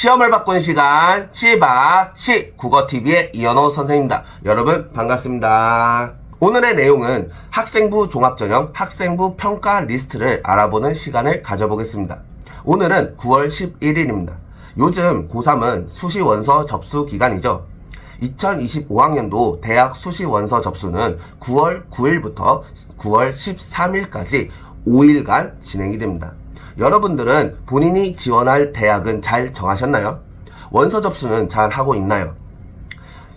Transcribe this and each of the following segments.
시험을 바꾼 시간 시바시 국어TV의 이현호 선생님입니다. 여러분 반갑습니다. 오늘의 내용은 학생부 종합전형 학생부 평가 리스트를 알아보는 시간을 가져보겠습니다. 오늘은 9월 11일입니다. 요즘 고3은 수시 원서 접수 기간이죠. 2025학년도 대학 수시 원서 접수는 9월 9일부터 9월 13일까지 5일간 진행이 됩니다. 여러분들은 본인이 지원할 대학은 잘 정하셨나요? 원서 접수는 잘 하고 있나요?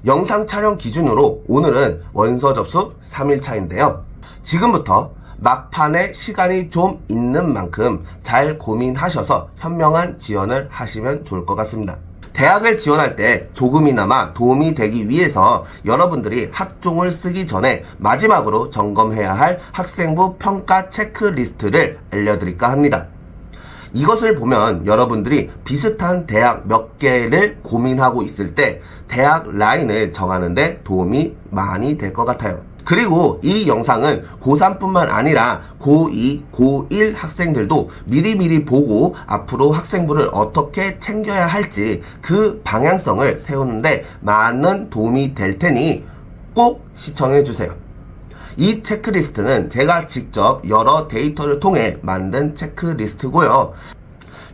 영상 촬영 기준으로 오늘은 원서 접수 3일차인데요. 지금부터 막판에 시간이 좀 있는 만큼 잘 고민하셔서 현명한 지원을 하시면 좋을 것 같습니다. 대학을 지원할 때 조금이나마 도움이 되기 위해서 여러분들이 학종을 쓰기 전에 마지막으로 점검해야 할 학생부 평가 체크리스트를 알려드릴까 합니다. 이것을 보면 여러분들이 비슷한 대학 몇 개를 고민하고 있을 때 대학 라인을 정하는데 도움이 많이 될 것 같아요. 그리고 이 영상은 고3뿐만 아니라 고2, 고1 학생들도 미리미리 보고 앞으로 학생부를 어떻게 챙겨야 할지 그 방향성을 세우는데 많은 도움이 될 테니 꼭 시청해주세요. 이 체크리스트는 제가 직접 여러 데이터를 통해 만든 체크리스트고요.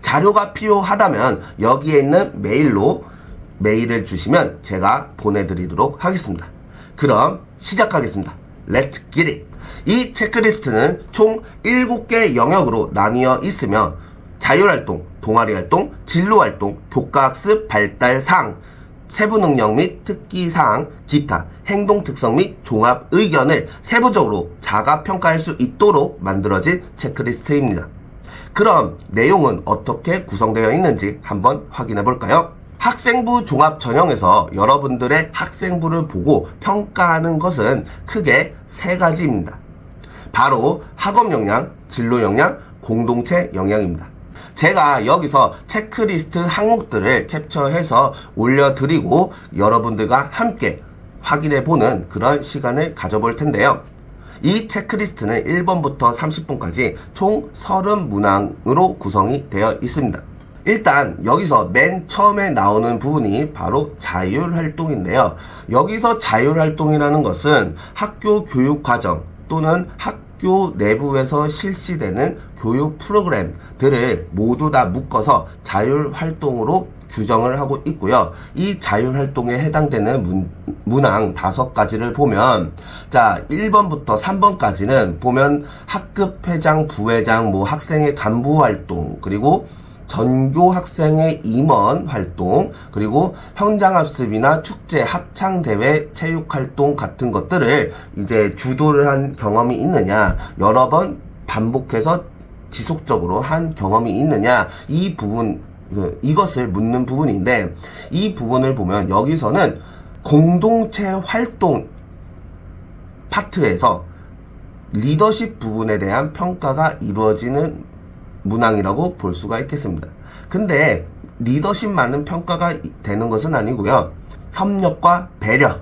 자료가 필요하다면 여기에 있는 메일을 주시면 제가 보내드리도록 하겠습니다. 그럼 시작하겠습니다. Let's get it! 이 체크리스트는 총 7개 영역으로 나뉘어 있으며 자율활동, 동아리활동, 진로활동, 교과학습 발달사항, 세부능력 및 특기사항, 기타, 행동특성 및 종합의견을 세부적으로 자가평가할 수 있도록 만들어진 체크리스트입니다. 그럼 내용은 어떻게 구성되어 있는지 한번 확인해 볼까요? 학생부 종합전형에서 여러분들의 학생부를 보고 평가하는 것은 크게 3가지입니다. 바로 학업 역량, 진로 역량, 공동체 역량입니다. 제가 여기서 체크리스트 항목들을 캡처해서 올려드리고 여러분들과 함께 확인해보는 그런 시간을 가져볼 텐데요. 이 체크리스트는 1번부터 30번까지 총 30문항으로 구성이 되어 있습니다. 일단 여기서 맨 처음에 나오는 부분이 바로 자율활동인데요. 여기서 자율활동이라는 것은 학교 교육과정 또는 학교 내부에서 실시되는 교육 프로그램들을 모두 다 묶어서 자율활동으로 규정을 하고 있고요. 이 자율활동에 해당되는 문항 5가지를 보면, 자, 1번부터 3번까지는 보면 학급회장, 부회장, 학생의 간부활동, 그리고 전교 학생의 임원 활동, 그리고 현장학습이나 축제, 합창대회, 체육활동 같은 것들을 이제 주도를 한 경험이 있느냐, 여러 번 반복해서 지속적으로 한 경험이 있느냐, 이 부분, 이것을 묻는 부분인데, 이 부분을 보면 여기서는 공동체 활동 파트에서 리더십 부분에 대한 평가가 이루어지는 문항이라고 볼 수가 있겠습니다. 근데 리더십만은 평가가 되는 것은 아니고요. 협력과 배려,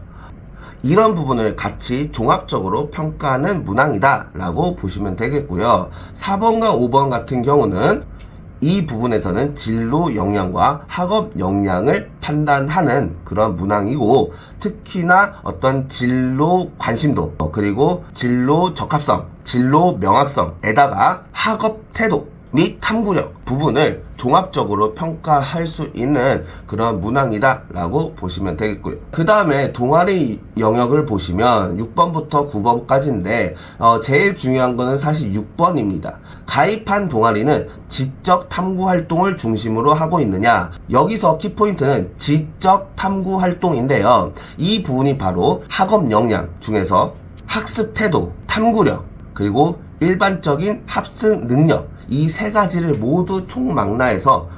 이런 부분을 같이 종합적으로 평가하는 문항이다 라고 보시면 되겠고요. 4번과 5번 같은 경우는 이 부분에서는 진로 역량과 학업 역량을 판단하는 그런 문항이고, 특히나 어떤 진로 관심도, 그리고 진로 적합성, 진로 명확성에다가 학업 태도 및 탐구력 부분을 종합적으로 평가할 수 있는 그런 문항이다 라고 보시면 되겠고요. 그 다음에 동아리 영역을 보시면 6번부터 9번까지인데 제일 중요한 거는 사실 6번입니다. 가입한 동아리는 지적 탐구 활동을 중심으로 하고 있느냐, 여기서 키포인트는 지적 탐구 활동인데요. 이 부분이 바로 학업 역량 중에서 학습 태도, 탐구력, 그리고 일반적인 합승 능력, 이 3가지를 모두 총망라해서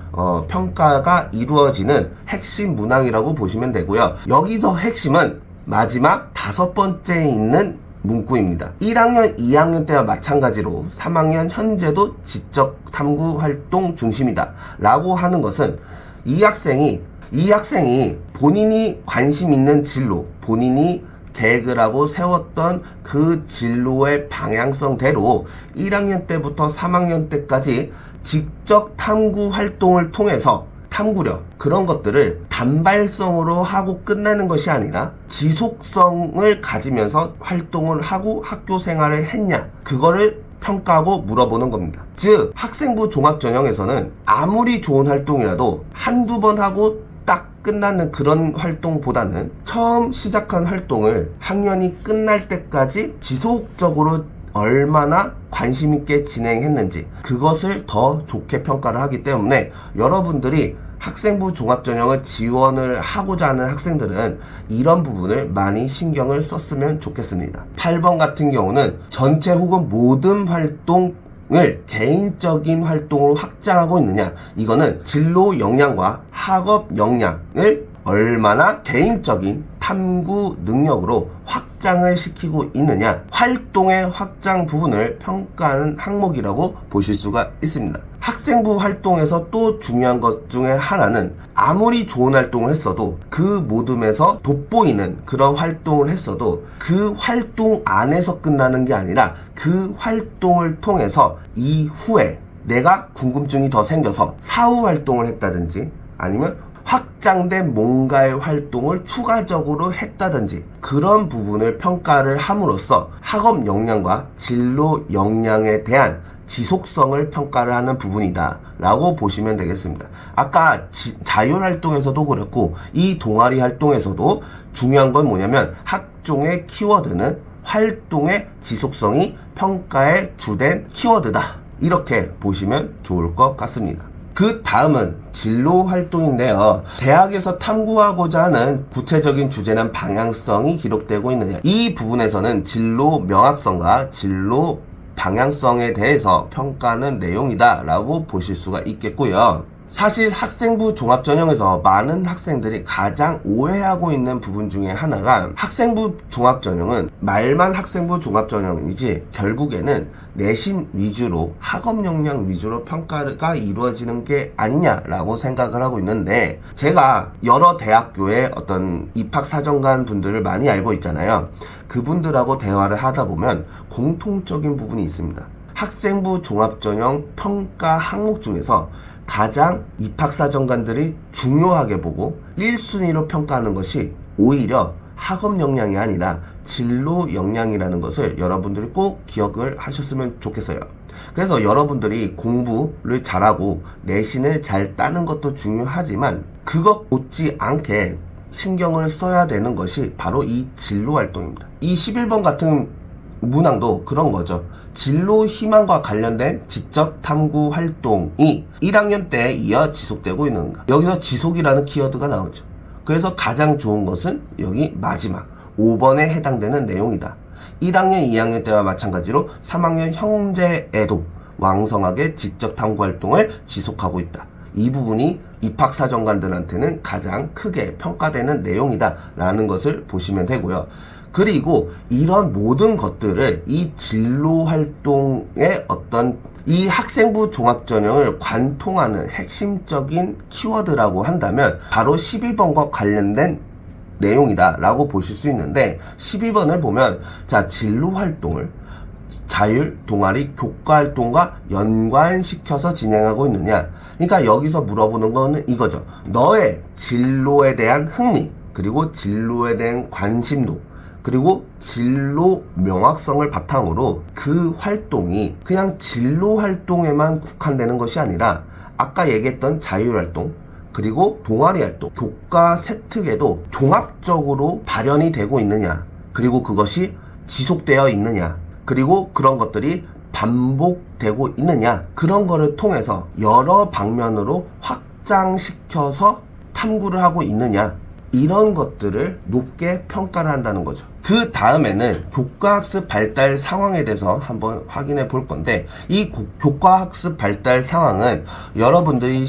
평가가 이루어지는 핵심 문항이라고 보시면 되고요. 여기서 핵심은 마지막 5번째에 있는 문구입니다. 1학년, 2학년 때와 마찬가지로 3학년 현재도 지적 탐구 활동 중심이다 라고 하는 것은 이 학생이 본인이 관심 있는 진로, 본인이 계획을 하고 세웠던 그 진로의 방향성대로 1학년 때부터 3학년 때까지 직접 탐구 활동을 통해서 탐구력 그런 것들을 단발성으로 하고 끝나는 것이 아니라 지속성을 가지면서 활동을 하고 학교 생활을 했냐, 그거를 평가하고 물어보는 겁니다. 즉 학생부 종합전형에서는 아무리 좋은 활동이라도 한두 번 하고 딱 끝나는 그런 활동보다는 처음 시작한 활동을 학년이 끝날 때까지 지속적으로 얼마나 관심 있게 진행했는지 그것을 더 좋게 평가를 하기 때문에 여러분들이 학생부 종합전형을 지원을 하고자 하는 학생들은 이런 부분을 많이 신경을 썼으면 좋겠습니다. 8번 같은 경우는 전체 혹은 모든 활동을 개인적인 활동으로 확장하고 있느냐, 이거는 진로 역량과 학업 역량을 얼마나 개인적인 탐구 능력으로 확장을 시키고 있느냐, 활동의 확장 부분을 평가하는 항목이라고 보실 수가 있습니다. 학생부 활동에서 또 중요한 것 중에 하나는 아무리 좋은 활동을 했어도 그 모둠에서 돋보이는 그런 활동을 했어도 그 활동 안에서 끝나는 게 아니라 그 활동을 통해서 이후에 내가 궁금증이 더 생겨서 사후 활동을 했다든지 아니면 확장된 뭔가의 활동을 추가적으로 했다든지 그런 부분을 평가를 함으로써 학업 역량과 진로 역량에 대한 지속성을 평가를 하는 부분이다 라고 보시면 되겠습니다. 아까 자율활동에서도 그렇고 이 동아리 활동에서도 중요한 건 뭐냐면 학종의 키워드는 활동의 지속성이 평가의 주된 키워드다, 이렇게 보시면 좋을 것 같습니다. 그 다음은 진로 활동인데요. 대학에서 탐구하고자 하는 구체적인 주제는 방향성이 기록되고 있느냐, 이 부분에서는 진로 명확성과 진로 방향성에 대해서 평가하는 내용이다 라고 보실 수가 있겠고요. 사실 학생부 종합전형에서 많은 학생들이 가장 오해하고 있는 부분 중에 하나가 학생부 종합전형은 말만 학생부 종합전형이지 결국에는 내신 위주로 학업 역량 위주로 평가가 이루어지는 게 아니냐라고 생각을 하고 있는데, 제가 여러 대학교의 어떤 입학사정관 분들을 많이 알고 있잖아요. 그분들하고 대화를 하다 보면 공통적인 부분이 있습니다. 학생부 종합전형 평가 항목 중에서 가장 입학사정관들이 중요하게 보고 1순위로 평가하는 것이 오히려 학업 역량이 아니라 진로 역량이라는 것을 여러분들이 꼭 기억을 하셨으면 좋겠어요. 그래서 여러분들이 공부를 잘하고 내신을 잘 따는 것도 중요하지만 그것 못지 않게 신경을 써야 되는 것이 바로 이 진로 활동입니다. 이 11번 같은 문항도 그런 거죠. 진로 희망과 관련된 지적 탐구 활동이 1학년 때 이어 지속되고 있는가. 여기서 지속이라는 키워드가 나오죠. 그래서 가장 좋은 것은 여기 마지막 5번에 해당되는 내용이다. 1학년, 2학년 때와 마찬가지로 3학년 형제에도 왕성하게 지적 탐구 활동을 지속하고 있다. 이 부분이 입학사정관들한테는 가장 크게 평가되는 내용이다 라는 것을 보시면 되고요. 그리고 이런 모든 것들을 이 진로 활동의 어떤 이 학생부 종합전형을 관통하는 핵심적인 키워드라고 한다면 바로 12번과 관련된 내용이다 라고 보실 수 있는데, 12번을 보면 자, 진로 활동을 자율, 동아리, 교과 활동과 연관시켜서 진행하고 있느냐. 그러니까 여기서 물어보는 거는 이거죠. 너의 진로에 대한 흥미, 그리고 진로에 대한 관심도, 그리고 진로 명확성을 바탕으로 그 활동이 그냥 진로 활동에만 국한되는 것이 아니라 아까 얘기했던 자율활동, 그리고 동아리 활동, 교과 세특에도 종합적으로 발현이 되고 있느냐, 그리고 그것이 지속되어 있느냐, 그리고 그런 것들이 반복되고 있느냐, 그런 거를 통해서 여러 방면으로 확장시켜서 탐구를 하고 있느냐, 이런 것들을 높게 평가를 한다는 거죠. 그 다음에는 교과학습 발달 상황에 대해서 한번 확인해 볼 건데, 이 교과학습 발달 상황은 여러분들이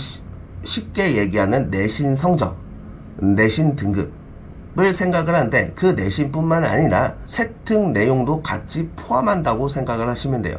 쉽게 얘기하는 내신 성적, 내신 등급을 생각을 하는데, 그 내신뿐만 아니라 세특 내용도 같이 포함한다고 생각을 하시면 돼요.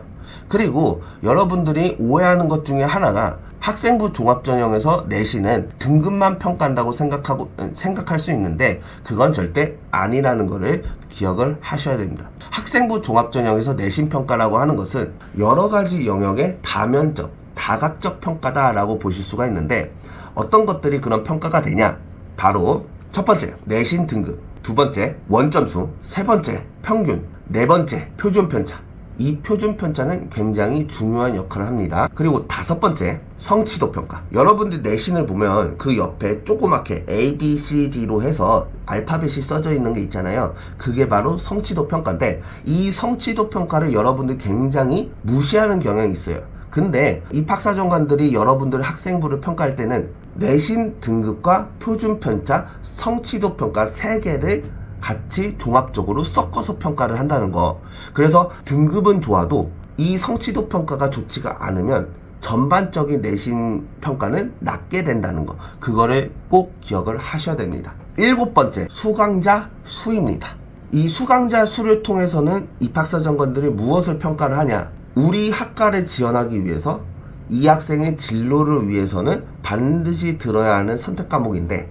그리고 여러분들이 오해하는 것 중에 하나가 학생부 종합전형에서 내신은 등급만 평가한다고 생각할 수 있는데, 그건 절대 아니라는 것을 기억을 하셔야 됩니다. 학생부 종합전형에서 내신 평가라고 하는 것은 여러 가지 영역의 다면적, 다각적 평가다라고 보실 수가 있는데, 어떤 것들이 그런 평가가 되냐? 바로 첫 번째, 내신 등급. 두 번째, 원점수. 세 번째, 평균. 네 번째, 표준 편차. 이 표준 편차는 굉장히 중요한 역할을 합니다. 그리고 다섯 번째, 성취도 평가. 여러분들 내신을 보면 그 옆에 조그맣게 A, B, C, D로 해서 알파벳이 써져 있는 게 있잖아요. 그게 바로 성취도 평가인데, 이 성취도 평가를 여러분들 굉장히 무시하는 경향이 있어요. 근데 입학사정관들이 여러분들 학생부를 평가할 때는 내신 등급과 표준 편차, 성취도 평가 3개를 같이 종합적으로 섞어서 평가를 한다는 거. 그래서 등급은 좋아도 이 성취도 평가가 좋지가 않으면 전반적인 내신 평가는 낮게 된다는 거. 그거를 꼭 기억을 하셔야 됩니다. 7번째, 수강자 수입니다. 이 수강자 수를 통해서는 입학사정관들이 무엇을 평가를 하냐? 우리 학과를 지원하기 위해서 이 학생의 진로를 위해서는 반드시 들어야 하는 선택 과목인데,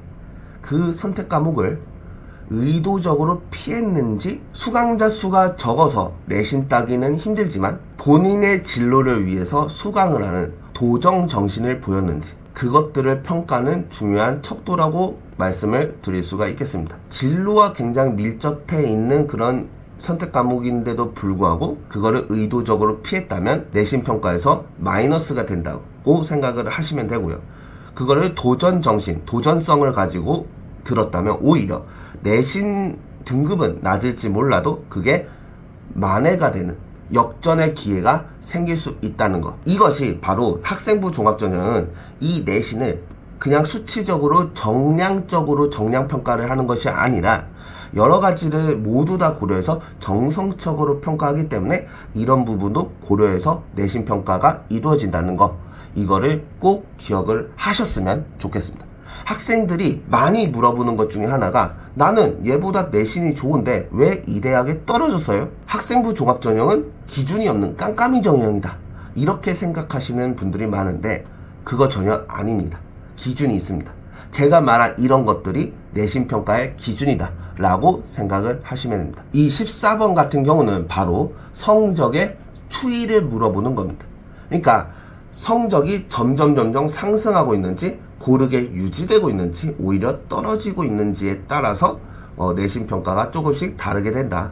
그 선택 과목을 의도적으로 피했는지, 수강자 수가 적어서 내신 따기는 힘들지만 본인의 진로를 위해서 수강을 하는 도정 정신을 보였는지, 그것들을 평가는 중요한 척도라고 말씀을 드릴 수가 있겠습니다. 진로와 굉장히 밀접해 있는 그런 선택 과목인데도 불구하고 그거를 의도적으로 피했다면 내신 평가에서 마이너스가 된다고 생각을 하시면 되고요. 그거를 도전 정신, 도전성을 가지고 들었다면 오히려 내신 등급은 낮을지 몰라도 그게 만회가 되는 역전의 기회가 생길 수 있다는 것. 이것이 바로 학생부 종합전형은 이 내신을 그냥 수치적으로 정량적으로 정량평가를 하는 것이 아니라 여러 가지를 모두 다 고려해서 정성적으로 평가하기 때문에 이런 부분도 고려해서 내신 평가가 이루어진다는 거, 이거를 꼭 기억을 하셨으면 좋겠습니다. 학생들이 많이 물어보는 것 중에 하나가, 나는 얘보다 내신이 좋은데 왜 이 대학에 떨어졌어요? 학생부 종합전형은 기준이 없는 깜깜이 전형이다, 이렇게 생각하시는 분들이 많은데 그거 전혀 아닙니다. 기준이 있습니다. 제가 말한 이런 것들이 내신평가의 기준이다 라고 생각을 하시면 됩니다. 이 14번 같은 경우는 바로 성적의 추이를 물어보는 겁니다. 그러니까 성적이 점점 상승하고 있는지, 고르게 유지되고 있는지, 오히려 떨어지고 있는지에 따라서 내신평가가 조금씩 다르게 된다.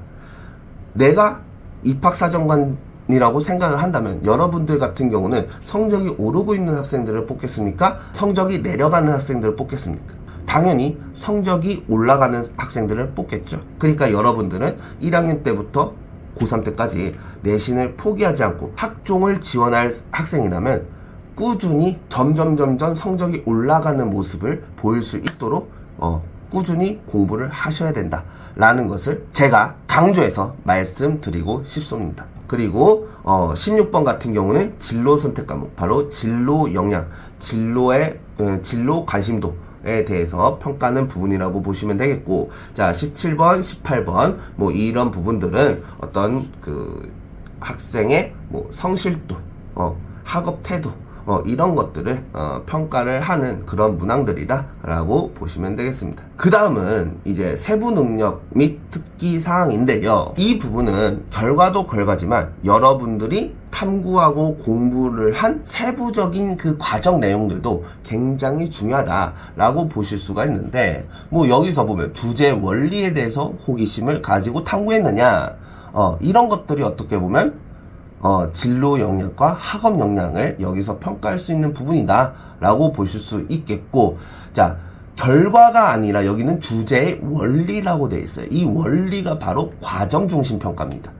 내가 입학사정관이라고 생각을 한다면 여러분들 같은 경우는 성적이 오르고 있는 학생들을 뽑겠습니까? 성적이 내려가는 학생들을 뽑겠습니까? 당연히 성적이 올라가는 학생들을 뽑겠죠. 그러니까 여러분들은 1학년 때부터 고3 때까지 내신을 포기하지 않고 학종을 지원할 학생이라면 꾸준히 점점 성적이 올라가는 모습을 보일 수 있도록 꾸준히 공부를 하셔야 된다 라는 것을 제가 강조해서 말씀드리고 싶습니다. 그리고 16번 같은 경우는 진로 선택 과목, 바로 진로 역량, 진로 관심도에 대해서 평가하는 부분이라고 보시면 되겠고, 자 17번, 18번 뭐 이런 부분들은 어떤 그 학생의 뭐 성실도, 학업 태도, 이런 것들을 평가를 하는 그런 문항들이다 라고 보시면 되겠습니다. 그 다음은 이제 세부 능력 및 특기 사항인데요, 이 부분은 결과도 결과지만 여러분들이 탐구하고 공부를 한 세부적인 그 과정 내용들도 굉장히 중요하다 라고 보실 수가 있는데, 뭐 여기서 보면 주제 원리에 대해서 호기심을 가지고 탐구했느냐, 이런 것들이 어떻게 보면 진로 역량과 학업 역량을 여기서 평가할 수 있는 부분이다 라고 보실 수 있겠고, 자 결과가 아니라 여기는 주제의 원리라고 되어 있어요. 이 원리가 바로 과정 중심 평가입니다.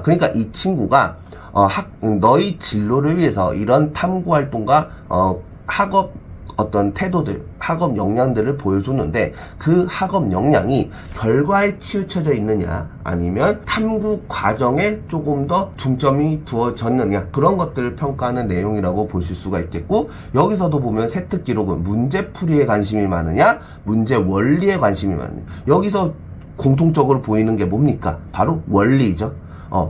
그러니까 이 친구가 너희 진로를 위해서 이런 탐구 활동과 학업 어떤 태도들, 학업 역량들을 보여줬는데 그 학업 역량이 결과에 치우쳐져 있느냐, 아니면 탐구 과정에 조금 더 중점이 두어졌느냐, 그런 것들을 평가하는 내용이라고 보실 수가 있겠고, 여기서도 보면 세특 기록은 문제풀이에 관심이 많으냐, 문제 원리에 관심이 많으냐, 여기서 공통적으로 보이는 게 뭡니까? 바로 원리죠.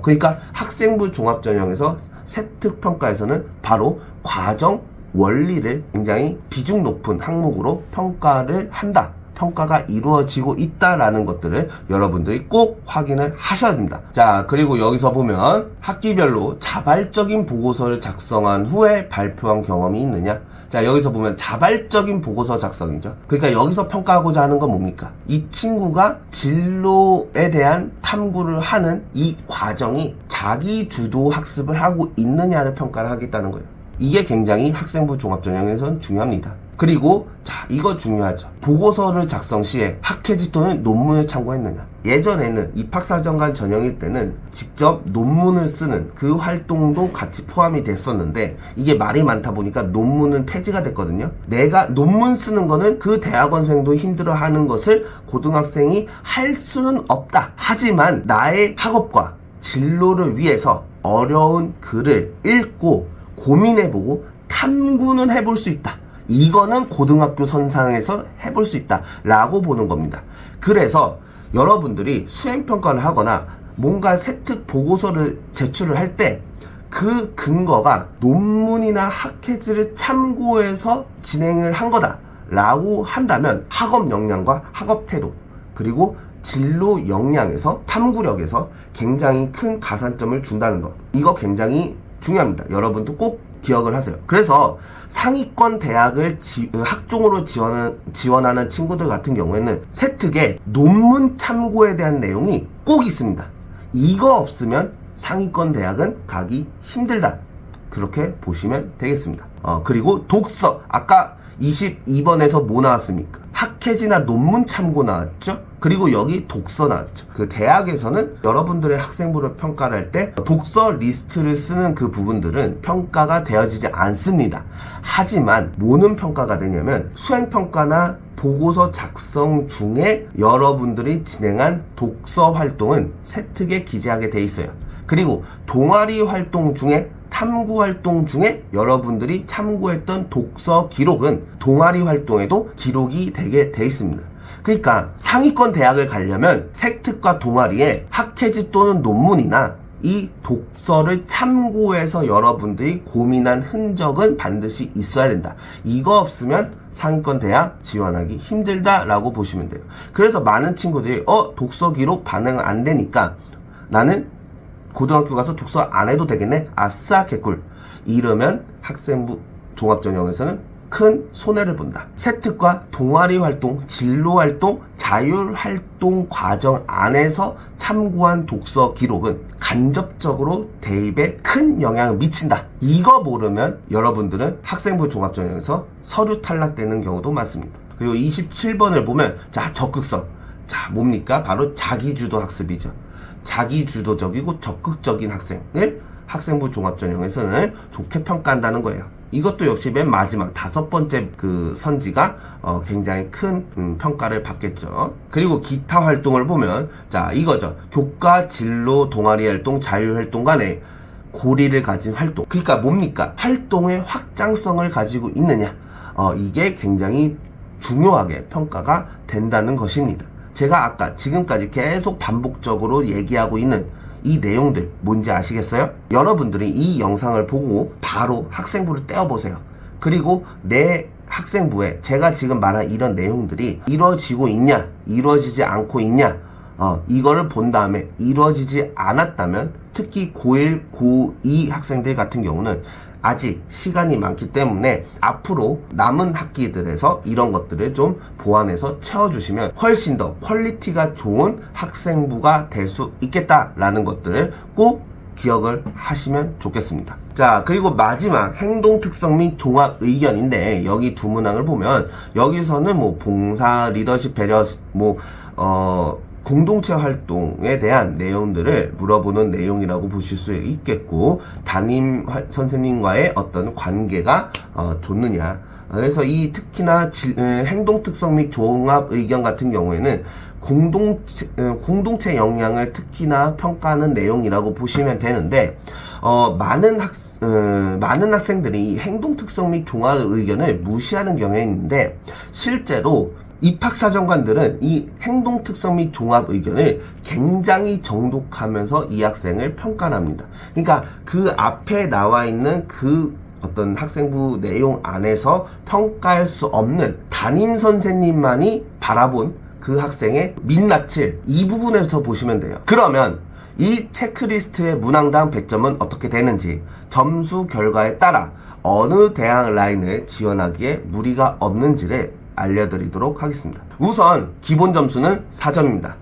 그러니까 학생부 종합전형에서 세특 평가에서는 바로 과정 원리를 굉장히 비중 높은 항목으로 평가를 한다 평가가 이루어지고 있다라는 것들을 여러분들이 꼭 확인을 하셔야 됩니다. 자, 그리고 여기서 보면 학기별로 자발적인 보고서를 작성한 후에 발표한 경험이 있느냐? 자, 여기서 보면 자발적인 보고서 작성이죠. 그러니까 여기서 평가하고자 하는 건 뭡니까? 이 친구가 진로에 대한 탐구를 하는 이 과정이 자기 주도 학습을 하고 있느냐를 평가를 하겠다는 거예요. 이게 굉장히 학생부 종합전형에서는 중요합니다. 그리고 자, 이거 중요하죠. 보고서를 작성 시에 학회지 또는 논문을 참고했느냐. 예전에는 입학사정관 전형일 때는 직접 논문을 쓰는 그 활동도 같이 포함이 됐었는데 이게 말이 많다 보니까 논문은 폐지가 됐거든요. 내가 논문 쓰는 거는 그 대학원생도 힘들어하는 것을 고등학생이 할 수는 없다. 하지만 나의 학업과 진로를 위해서 어려운 글을 읽고 고민해보고 탐구는 해볼 수 있다. 이거는 고등학교 선상에서 해볼 수 있다 라고 보는 겁니다. 그래서 여러분들이 수행평가를 하거나 뭔가 세특 보고서를 제출을 할 때 그 근거가 논문이나 학회지를 참고해서 진행을 한 거다 라고 한다면 학업 역량과 학업 태도 그리고 진로 역량에서 탐구력에서 굉장히 큰 가산점을 준다는 것, 이거 굉장히 중요합니다. 여러분도 꼭 기억을 하세요. 그래서 상위권 대학을 학종으로 지원하는 친구들 같은 경우에는 세특에 논문 참고에 대한 내용이 꼭 있습니다. 이거 없으면 상위권 대학은 가기 힘들다. 그렇게 보시면 되겠습니다. 그리고 독서, 아까 22번에서 뭐 나왔습니까? 학회지나 논문 참고 나왔죠? 그리고 여기 독서 나왔죠. 그 대학에서는 여러분들의 학생부를 평가를 할 때 독서 리스트를 쓰는 그 부분들은 평가가 되어지지 않습니다. 하지만 뭐는 평가가 되냐면 수행평가나 보고서 작성 중에 여러분들이 진행한 독서 활동은 세특에 기재하게 돼 있어요. 그리고 동아리 활동 중에 탐구 활동 중에 여러분들이 참고했던 독서 기록은 동아리 활동에도 기록이 되게 돼 있습니다. 그러니까 상위권 대학을 가려면 세특과 동아리에 학회지 또는 논문이나 이 독서를 참고해서 여러분들이 고민한 흔적은 반드시 있어야 된다. 이거 없으면 상위권 대학 지원하기 힘들다라고 보시면 돼요. 그래서 많은 친구들이 독서 기록 반응 안 되니까 나는 고등학교 가서 독서 안 해도 되겠네? 아싸 개꿀. 이러면 학생부 종합전형에서는 큰 손해를 본다. 세특과 동아리 활동, 진로 활동, 자율 활동 과정 안에서 참고한 독서 기록은 간접적으로 대입에 큰 영향을 미친다. 이거 모르면 여러분들은 학생부 종합전형에서 서류 탈락되는 경우도 많습니다. 그리고 27번을 보면 자, 적극성. 자, 뭡니까? 바로 자기주도 학습이죠. 자기주도적이고 적극적인 학생을 학생부 종합전형에서는 좋게 평가한다는 거예요. 이것도 역시 맨 마지막 5번째 그 선지가 굉장히 큰 평가를 받겠죠. 그리고 기타 활동을 보면 자, 이거죠. 교과, 진로, 동아리 활동, 자율 활동 간에 고리를 가진 활동. 그러니까 뭡니까? 활동의 확장성을 가지고 있느냐. 이게 굉장히 중요하게 평가가 된다는 것입니다. 제가 아까 지금까지 계속 반복적으로 얘기하고 있는 이 내용들 뭔지 아시겠어요? 여러분들이 이 영상을 보고 바로 학생부를 떼어보세요. 그리고 내 학생부에 제가 지금 말한 이런 내용들이 이루어지고 있냐, 이루어지지 않고 있냐, 이거를 본 다음에 이루어지지 않았다면 특히 고1, 고2 학생들 같은 경우는 아직 시간이 많기 때문에 앞으로 남은 학기들에서 이런 것들을 좀 보완해서 채워주시면 훨씬 더 퀄리티가 좋은 학생부가 될 수 있겠다라는 것들을 꼭 기억을 하시면 좋겠습니다. 자, 그리고 마지막 행동 특성 및 종합 의견인데 여기 두 문항을 보면 여기서는 뭐 봉사, 리더십, 배려, 공동체 활동에 대한 내용들을 물어보는 내용이라고 보실 수 있겠고 담임 선생님과의 어떤 관계가 좋느냐. 그래서 이 특히나 행동 특성 및 종합 의견 같은 경우에는 공동체 역량을 특히나 평가하는 내용이라고 보시면 되는데 많은 학생들이 이 행동 특성 및 종합 의견을 무시하는 경향이 있는데 실제로 입학사정관들은 이 행동 특성 및 종합 의견을 굉장히 정독하면서 이 학생을 평가합니다. 그러니까 그 앞에 나와 있는 그 어떤 학생부 내용 안에서 평가할 수 없는 담임 선생님만이 바라본 그 학생의 민낯을 이 부분에서 보시면 돼요. 그러면 이 체크리스트의 문항당 100점은 어떻게 되는지, 점수 결과에 따라 어느 대학 라인을 지원하기에 무리가 없는지를 알려드리도록 하겠습니다. 우선 기본 점수는 4점입니다.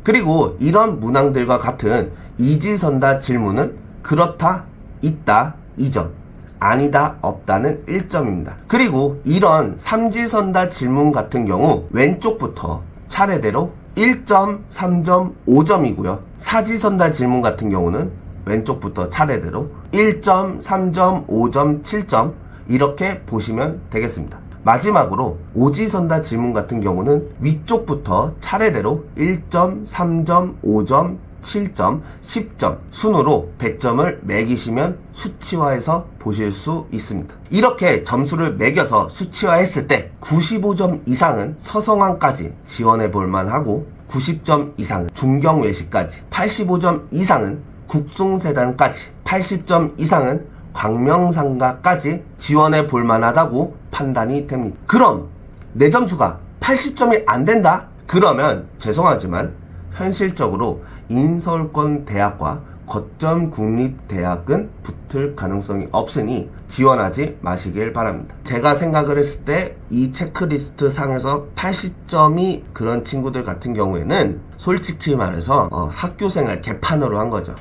그리고 이런 문항들과 같은 이지선다 질문은 그렇다, 있다 2점, 아니다, 없다는 1점입니다. 그리고 이런 삼지선다 질문 같은 경우 왼쪽부터 차례대로 1점, 3점, 5점이고요. 사지선다 질문 같은 경우는 왼쪽부터 차례대로 1점, 3점, 5점, 7점 이렇게 보시면 되겠습니다. 마지막으로 오지선다 질문 같은 경우는 위쪽부터 차례대로 1점, 3점, 5점, 7점, 10점 순으로 100점을 매기시면 수치화해서 보실 수 있습니다. 이렇게 점수를 매겨서 수치화했을 때 95점 이상은 서성환까지 지원해 볼만 하고, 90점 이상은 중경외시까지, 85점 이상은 국송재단까지, 80점 이상은 광명상가까지 지원해 볼만하다고 판단이 됩니다. 그럼 내 점수가 80점이 안 된다? 그러면 죄송하지만 현실적으로 인서울권 대학과 거점 국립대학은 붙을 가능성이 없으니 지원하지 마시길 바랍니다. 제가 생각을 했을 때 이 체크리스트 상에서 80점이 그런 친구들 같은 경우에는 솔직히 말해서 학교생활 개판으로 한 거죠.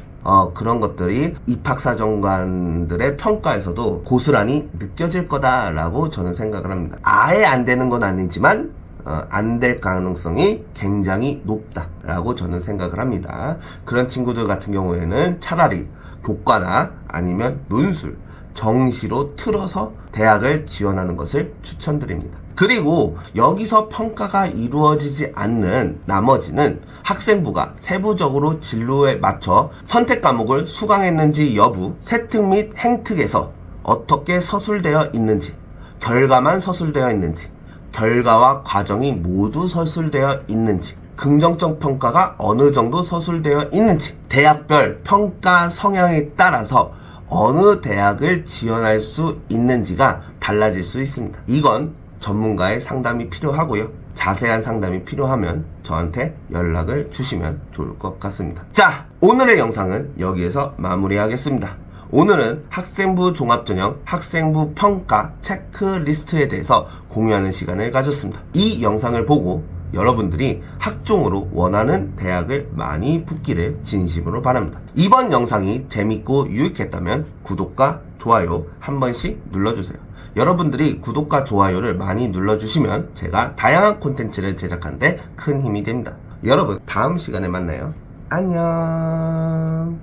그런 것들이 입학사정관들의 평가에서도 고스란히 느껴질 거다라고 저는 생각을 합니다. 아예 안 되는 건 아니지만 안 될 가능성이 굉장히 높다라고 저는 생각을 합니다. 그런 친구들 같은 경우에는 차라리 교과나 아니면 논술, 정시로 틀어서 대학을 지원하는 것을 추천드립니다. 그리고 여기서 평가가 이루어지지 않는 나머지는 학생부가 세부적으로 진로에 맞춰 선택 과목을 수강했는지 여부, 세특 및 행특에서 어떻게 서술되어 있는지, 결과만 서술되어 있는지, 결과와 과정이 모두 서술되어 있는지, 긍정적 평가가 어느 정도 서술되어 있는지, 대학별 평가 성향에 따라서 어느 대학을 지원할 수 있는지가 달라질 수 있습니다. 이건 전문가의 상담이 필요하고요. 자세한 상담이 필요하면 저한테 연락을 주시면 좋을 것 같습니다. 자, 오늘의 영상은 여기에서 마무리하겠습니다. 오늘은 학생부 종합전형 학생부 평가 체크리스트에 대해서 공유하는 시간을 가졌습니다. 이 영상을 보고 여러분들이 학종으로 원하는 대학을 많이 붙기를 진심으로 바랍니다. 이번 영상이 재밌고 유익했다면 구독과 좋아요 한 번씩 눌러주세요. 여러분들이 구독과 좋아요를 많이 눌러주시면 제가 다양한 콘텐츠를 제작하는데 큰 힘이 됩니다. 여러분, 다음 시간에 만나요. 안녕.